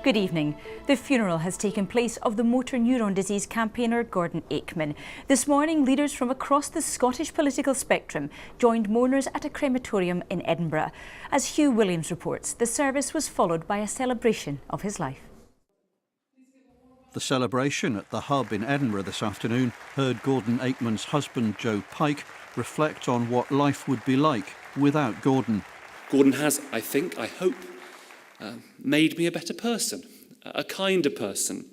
Good evening. The funeral has taken place of the motor neuron disease campaigner Gordon Aikman. This morning, leaders from across the Scottish political spectrum joined mourners at a crematorium in Edinburgh. As Hugh Williams reports, the service was followed by a celebration of his life. The celebration at the Hub in Edinburgh this afternoon heard Gordon Aikman's husband, Joe Pike, reflect on what life would be like without Gordon. Gordon has, I hope, made me a better person, a kinder person,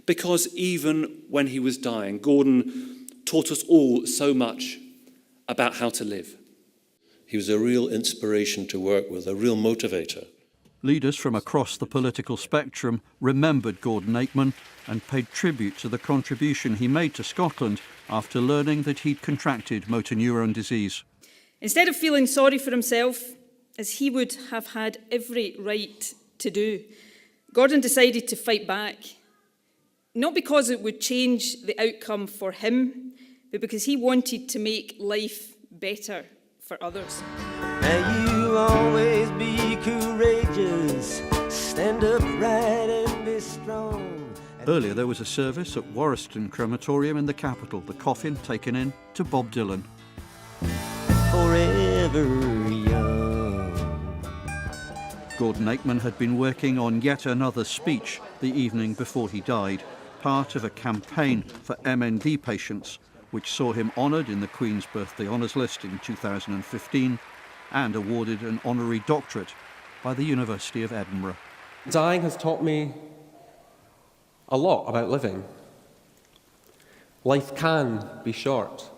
because even when he was dying, Gordon taught us all so much about how to live. He was a real inspiration to work with, a real motivator. Leaders from across the political spectrum remembered Gordon Aikman and paid tribute to the contribution he made to Scotland after learning that he'd contracted motor neuron disease. Instead of feeling sorry for himself, as he would have had every right to do, Gordon decided to fight back, not because it would change the outcome for him, but because he wanted to make life better for others. May you always be courageous, stand upright and be strong. Earlier there was a service at Warriston Crematorium in the capital, the coffin taken in to Bob Dylan. Forever young. Gordon Aikman had been working on yet another speech the evening before he died, part of a campaign for MND patients, which saw him honoured in the Queen's Birthday Honours List in 2015 and awarded an honorary doctorate by the University of Edinburgh. Dying has taught me a lot about living. Life can be short.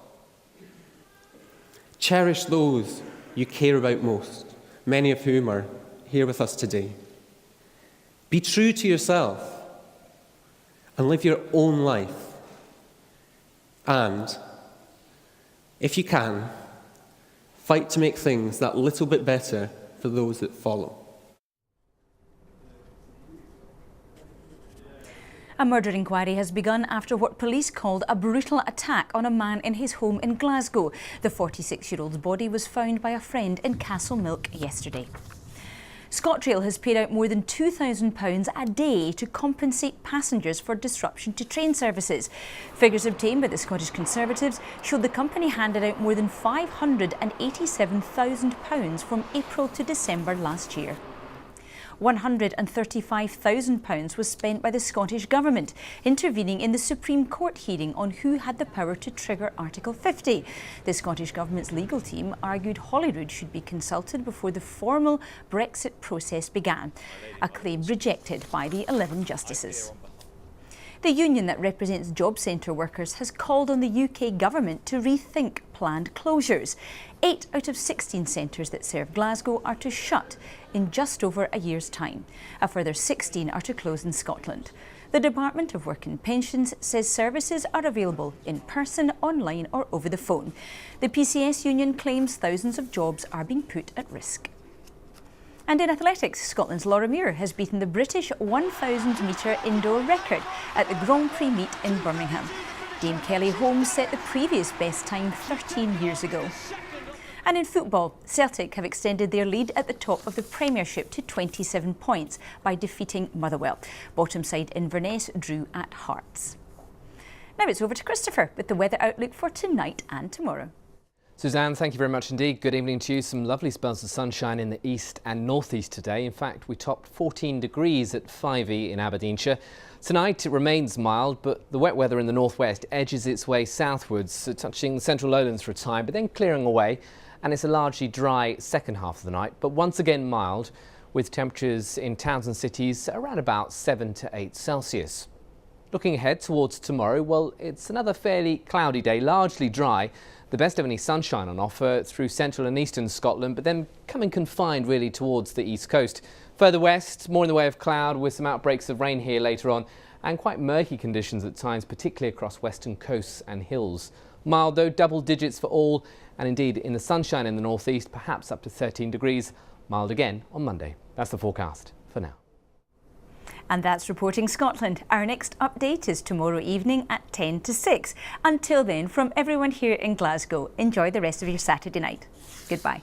Cherish those you care about most, many of whom are here with us today. Be true to yourself and live your own life. And, if you can, fight to make things that little bit better for those that follow. A murder inquiry has begun after what police called a brutal attack on a man in his home in Glasgow. The 46-year-old's body was found by a friend in Castlemilk yesterday. ScotRail has paid out more than £2,000 a day to compensate passengers for disruption to train services. Figures obtained by the Scottish Conservatives showed the company handed out more than £587,000 from April to December last year. £135,000 was spent by the Scottish Government, intervening in the Supreme Court hearing on who had the power to trigger Article 50. The Scottish Government's legal team argued Holyrood should be consulted before the formal Brexit process began, a claim rejected by the 11 justices. The union that represents job centre workers has called on the UK Government to rethink planned closures. 8 out of 16 centres that serve Glasgow are to shut in just over a year's time. A further 16 are to close in Scotland. The Department of Work and Pensions says services are available in person, online or over the phone. The PCS union claims thousands of jobs are being put at risk. And in athletics, Scotland's Laura Muir has beaten the British 1,000-metre indoor record at the Grand Prix meet in Birmingham. Dame Kelly Holmes set the previous best time 13 years ago. And in football, Celtic have extended their lead at the top of the Premiership to 27 points by defeating Motherwell. Bottom side Inverness drew at Hearts. Now it's over to Christopher with the weather outlook for tonight and tomorrow. Suzanne, thank you very much indeed. Good evening to you. Some lovely spells of sunshine in the east and northeast today. In fact, we topped 14 degrees at 5E in Aberdeenshire. Tonight it remains mild, but the wet weather in the northwest edges its way southwards, touching the central lowlands for a time, but then clearing away. And it's a largely dry second half of the night, but once again mild, with temperatures in towns and cities around about 7 to 8 Celsius. Looking ahead towards tomorrow, well, it's another fairly cloudy day, largely dry. The best of any sunshine on offer through central and eastern Scotland, but then coming confined really towards the east coast. Further west, more in the way of cloud with some outbreaks of rain here later on, and quite murky conditions at times, particularly across western coasts and hills. Mild though, double digits for all, and indeed in the sunshine in the northeast, perhaps up to 13 degrees. Mild again on Monday. That's the forecast for now. And that's Reporting Scotland. Our next update is tomorrow evening at 10 to 6. Until then, from everyone here in Glasgow, enjoy the rest of your Saturday night. Goodbye.